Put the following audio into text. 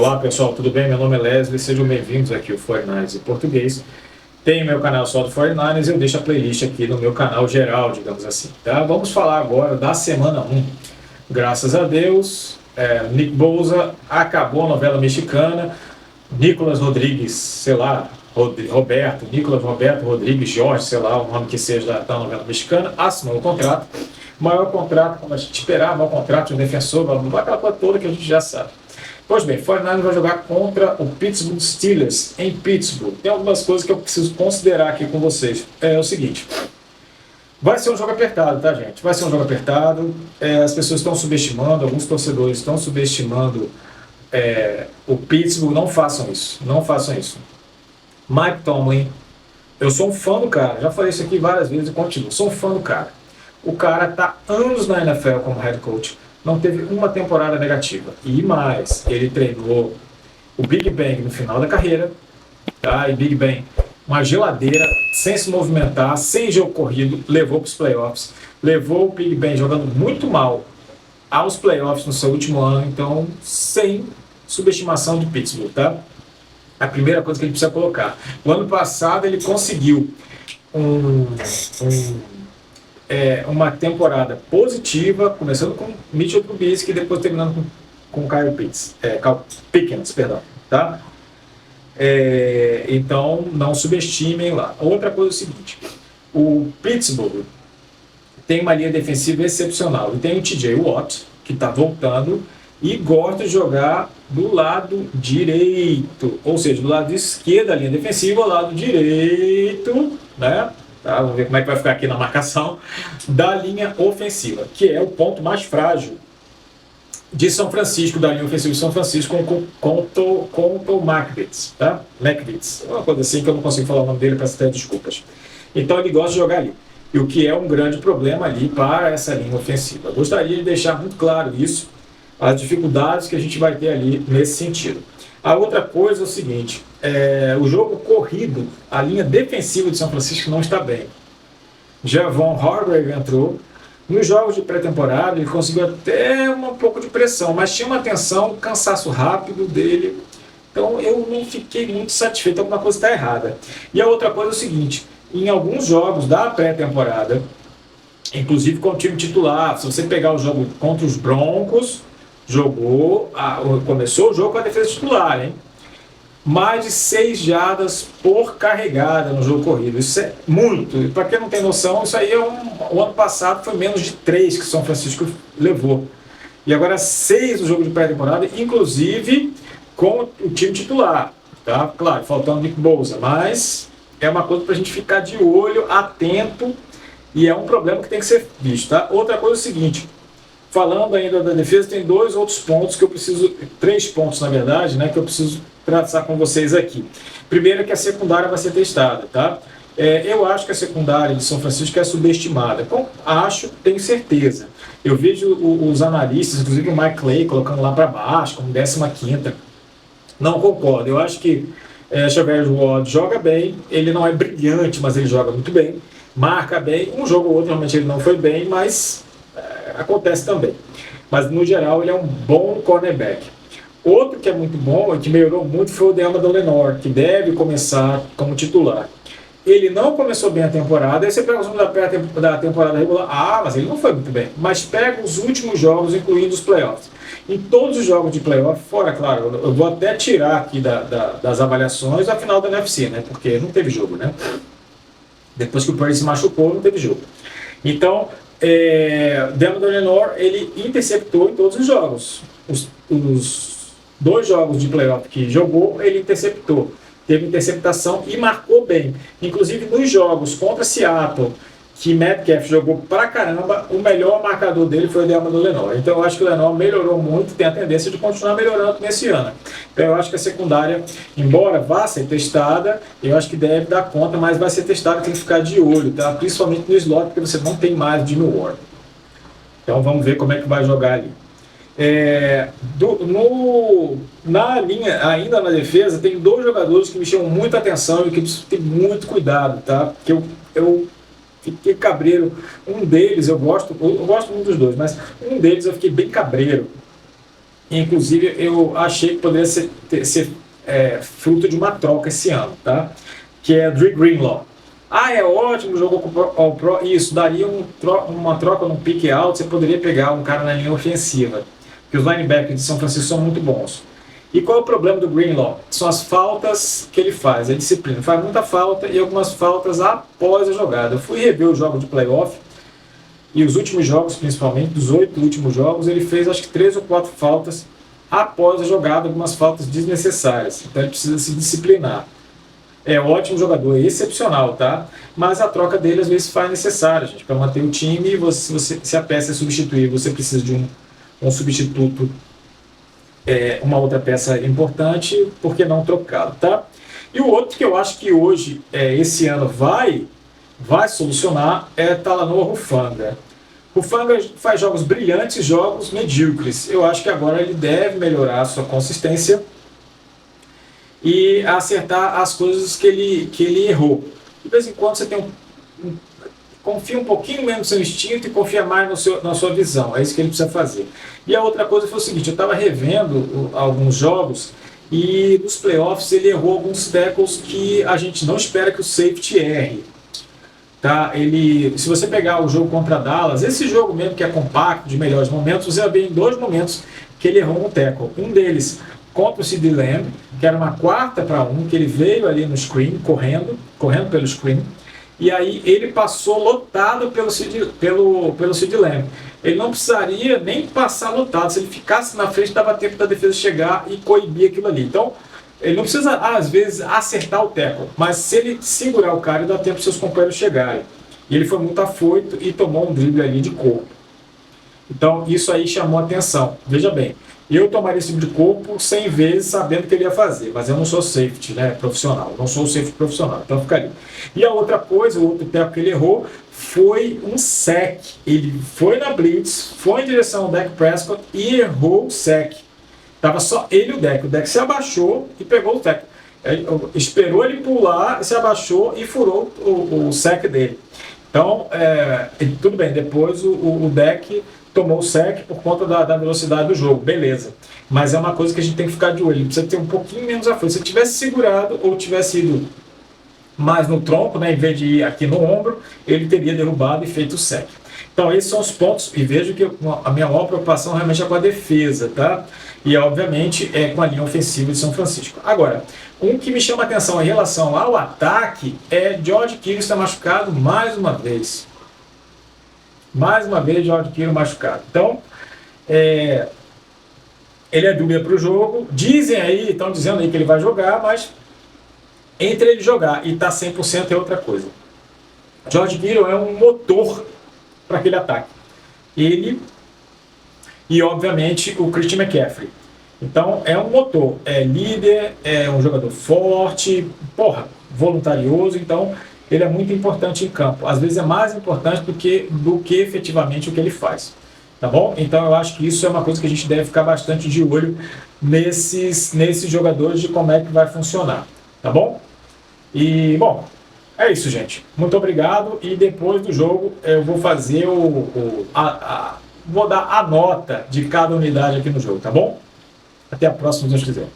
Olá pessoal, tudo bem? Meu nome é Leslie, sejam bem-vindos aqui ao 49ers em português. Tem meu canal só do 49ers e eu deixo a playlist aqui no meu canal geral, digamos assim. Tá? Vamos falar agora da semana 1. Graças a Deus, Nick Bosa acabou a novela mexicana, Nicolas Rodrigues, sei lá, Nicolas Roberto Rodrigues Jorge, sei lá, o nome que seja da novela mexicana, assinou o contrato. Maior contrato, como a gente esperava, maior contrato de defensor, aquela coisa toda que a gente já sabe. Pois bem, 49ers vai jogar contra o Pittsburgh Steelers em Pittsburgh. Tem algumas coisas que eu preciso considerar aqui com vocês. É o seguinte, vai ser um jogo apertado, tá, gente? Vai ser um jogo apertado. As pessoas estão subestimando, alguns torcedores estão subestimando o Pittsburgh. Não façam isso, não façam isso. Mike Tomlin, eu sou um fã do cara, já falei isso aqui várias vezes e continuo. Sou um fã do cara. O cara está anos na NFL como head coach. Não teve uma temporada negativa. E mais, ele treinou o Big Bang no final da carreira, tá? E Big Bang, uma geladeira, sem se movimentar, sem jogo corrido, levou para os playoffs. Levou o Big Bang jogando muito mal aos playoffs no seu último ano, então sem subestimação de Pittsburgh, tá? A primeira coisa que ele precisa colocar. O ano passado ele conseguiu uma temporada positiva, começando com Mitchell Trubisky e depois terminando com Kyle Pickens, tá? Então, não subestimem lá. Outra coisa é o seguinte, o Pittsburgh tem uma linha defensiva excepcional, e tem o TJ Watt, que está voltando, e gosta de jogar do lado direito, ou seja, do lado esquerdo da linha defensiva, ao lado direito, né? Tá, vamos ver como é que vai ficar aqui na marcação da linha ofensiva, que é o ponto mais frágil de São Francisco, da linha ofensiva de São Francisco, com o Macvitz, tá? Macvitz, uma coisa assim que eu não consigo falar o nome dele, peço até desculpas. Então ele gosta de jogar ali, e o que é um grande problema ali para essa linha ofensiva. Eu gostaria de deixar muito claro isso, as dificuldades que a gente vai ter ali nesse sentido. A outra coisa é o seguinte, o jogo corrido, a linha defensiva de São Francisco não está bem. Javon Hargrave entrou, nos jogos de pré-temporada ele conseguiu até um pouco de pressão, mas tinha uma tensão, um cansaço rápido dele, então eu não fiquei muito satisfeito, alguma coisa está errada. E a outra coisa é o seguinte, em alguns jogos da pré-temporada, inclusive com o time titular, se você pegar o jogo contra os Broncos, começou o jogo com a defesa titular, hein? Mais de 6 jardas por carregada no jogo corrido. Isso é muito. Para quem não tem noção, isso aí o ano passado foi menos de 3 que São Francisco levou. E agora 6 no jogo de pré-temporada, inclusive com o time titular. Tá? Claro, faltando Nick Bosa, mas é uma coisa para a gente ficar de olho, atento, e é um problema que tem que ser visto. Tá? Outra coisa é o seguinte, falando ainda da defesa, tem 2 outros pontos que eu preciso, 3 pontos na verdade, né, que eu preciso tratar com vocês aqui. Primeiro é que a secundária vai ser testada, tá? Eu acho que a secundária de São Francisco é subestimada. Então, tenho certeza. Eu vejo os analistas, inclusive o Mike Clay, colocando lá para baixo, como 15ª. Não concordo. Eu acho que Xavier Ward joga bem, ele não é brilhante, mas ele joga muito bem, marca bem. Um jogo ou outro, realmente ele não foi bem, mas acontece também. Mas, no geral, ele é um bom cornerback. Outro que é muito bom e que melhorou muito foi o Deamador Lenore, que deve começar como titular. Ele não começou bem a temporada, aí você pega os números da temporada regular, mas ele não foi muito bem. Mas pega os últimos jogos, incluindo os playoffs. Em todos os jogos de playoff, fora, claro, eu vou até tirar aqui das avaliações a final da NFC, né? Porque não teve jogo, né? Depois que o Purdy se machucou, não teve jogo. Então, Deamador Lenore, ele interceptou em todos os jogos. Os 2 jogos de playoff que jogou, ele interceptou. Teve interceptação e marcou bem. Inclusive nos jogos contra Seattle, que Metcalf jogou pra caramba, o melhor marcador dele foi o Deamador Lenore. Então eu acho que o Lenore melhorou muito, tem a tendência de continuar melhorando nesse ano. Então eu acho que a secundária, embora vá ser testada, eu acho que deve dar conta, mas vai ser testada, tem que ficar de olho, tá? Principalmente no slot, porque você não tem mais Jimmy Ward. Então vamos ver como é que vai jogar ali. Na linha, ainda na defesa, tem 2 jogadores que me chamam muita atenção e que preciso ter muito cuidado, tá? Porque eu fiquei cabreiro. Um deles eu gosto muito dos 2, mas um deles eu fiquei bem cabreiro. inclusive eu achei que poderia ser fruto de uma troca esse ano, tá? Que é Dre Greenlaw. Ah, é ótimo, jogou com o All-Pro. Isso, daria uma troca no pique alto, você poderia pegar um cara na linha ofensiva. Porque os linebackers de São Francisco são muito bons. E qual é o problema do Greenlaw? São as faltas que ele faz, a disciplina. Faz muita falta e algumas faltas após a jogada. Eu fui rever o jogo de playoff e os últimos jogos, principalmente, dos 8 últimos jogos, ele fez acho que 3 ou 4 faltas após a jogada, algumas faltas desnecessárias. Então ele precisa se disciplinar. É ótimo jogador, é excepcional, tá? Mas a troca dele às vezes faz necessária, gente, para manter o time. Se a peça é substituir, você precisa de um substituto, uma outra peça importante, por que não trocá-lo, tá? E o outro que eu acho que hoje, esse ano, vai solucionar é Talanoa Hufanga. Hufanga faz jogos brilhantes e jogos medíocres. Eu acho que agora ele deve melhorar a sua consistência e acertar as coisas que ele errou. De vez em quando você confia um pouquinho menos no seu instinto e confia mais na sua visão. É isso que ele precisa fazer. E a outra coisa foi o seguinte, eu estava revendo alguns jogos e nos playoffs ele errou alguns tackles que a gente não espera que o safety erre. Tá? Se você pegar o jogo contra Dallas, esse jogo mesmo que é compacto, de melhores momentos, você vai ver em 2 momentos que ele errou um tackle. Um deles contra o CeeDee Lamb, que era uma 4ª-1, que ele veio ali no screen, correndo pelo screen, e aí ele passou lotado pelo CeeDee Lamb. Ele não precisaria nem passar lotado, se ele ficasse na frente, dava tempo da defesa chegar e coibir aquilo ali. Então, ele não precisa, às vezes, acertar o tackle, mas se ele segurar o cara, dá tempo para seus companheiros chegarem. E ele foi muito afoito e tomou um drible ali de corpo. Então, isso aí chamou a atenção. Veja bem, eu tomaria esse tipo de corpo 100 vezes sabendo o que ele ia fazer, mas eu não sou safety, né, profissional, não sou safety profissional, então ficaria. E a outra coisa, o outro tackle que ele errou foi um sack. Ele foi na blitz, foi em direção ao Dak Prescott e errou o sack. Tava só ele e o Dak se abaixou e pegou o sack. Esperou ele pular, se abaixou e furou o sack dele. Então, tudo bem, depois o Dak tomou o sec por conta da velocidade do jogo, beleza. Mas é uma coisa que a gente tem que ficar de olho, ele precisa ter um pouquinho menos a força. Se ele tivesse segurado ou tivesse ido mais no tronco, né, em vez de ir aqui no ombro, ele teria derrubado e feito o sec. Então esses são os pontos, e vejo que a minha maior preocupação realmente é com a defesa, tá? E obviamente é com a linha ofensiva de São Francisco. Agora, um que me chama a atenção em relação ao ataque é George Kittle está machucado mais uma vez. Mais uma vez, George Kittle machucado. Então, ele é dúvida para o jogo. Estão dizendo aí que ele vai jogar, mas entre ele jogar e estar 100% é outra coisa. George Kittle é um motor para aquele ataque. Ele e, obviamente, o Christian McCaffrey. Então, é um motor, é líder, é um jogador forte, voluntarioso, então ele é muito importante em campo. Às vezes é mais importante do que efetivamente o que ele faz. Tá bom? Então eu acho que isso é uma coisa que a gente deve ficar bastante de olho nesses jogadores, de como é que vai funcionar. Tá bom? E, bom, é isso, gente. Muito obrigado. E depois do jogo eu vou fazer vou dar a nota de cada unidade aqui no jogo, tá bom? Até a próxima, se Deus quiser.